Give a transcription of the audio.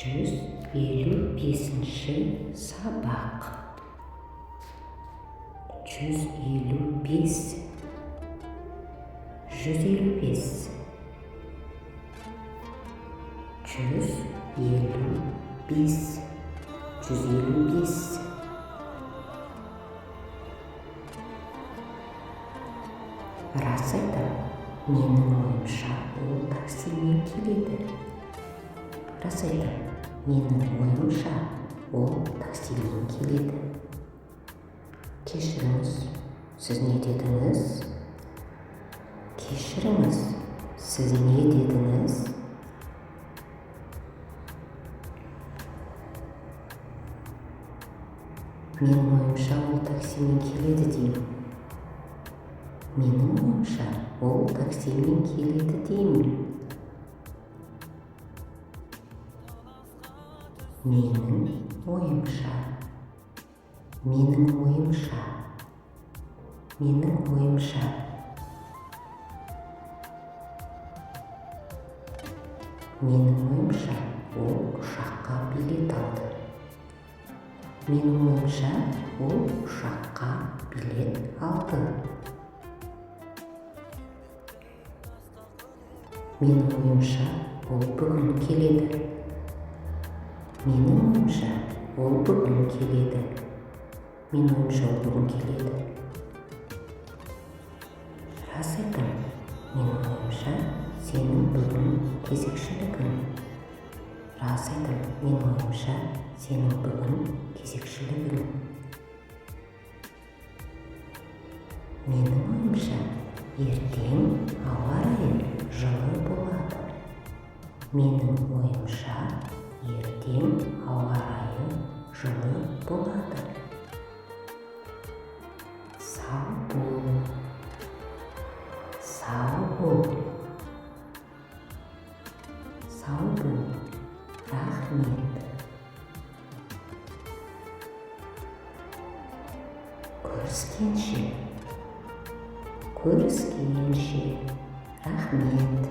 155-ші сабақ. 155, 155, 155, 155. Рас айтам, менің ойымша ол таксимен келеді. Рас айтам, менің ойымша ол таксимен келеді. Кешіріңіз, сіз не дедіңіз? Кешіріңіз, сіз не дедіңіз? Менің ойымша ол таксимен келеді деймін. Менің ойымша ол таксимен келеді деймін. Менің ойымша. Менің ойымша. Менің ойымша. Менің ойымша ол ұшаққа билет алды. Менің ойымша ол ұшаққа билет алды. Менің ойымша ол бүгін келеді. Менің ойымша ол бүгін келеді. Менің ойымша ол бүгін келеді. Рас айтам, менің ойымша сенің бүгін кезекшілігің. Рас айтам, менің ойымша сенің бүгін кезекшілігің. Менің ойымша ертең ауа райы жылы болады. Менің ойымша ертең ауа райы жылы болады. Сау бол. Сау бол. Сау бол. Рахмет. Көріскенше. Көріскенше. Рахмет.